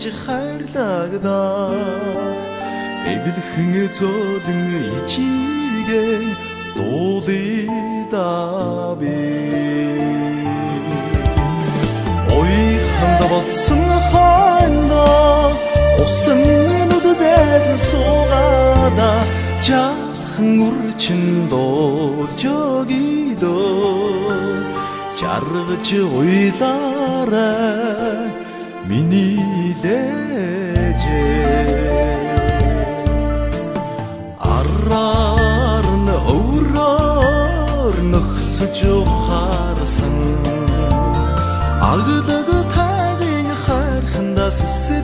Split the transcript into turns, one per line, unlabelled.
гэж хайрлагдах эглэхэн зөөлөн ичиген дуулыдаа би ойханд болсон хойно усан нүдээр суугаада жаахан үрчин дуулж өгидөө жаргаж уйлаарай миний лэжээ араар нь өөрөөр нөхсөж харсан аглаг тайгийн хайрхандаа сүсэ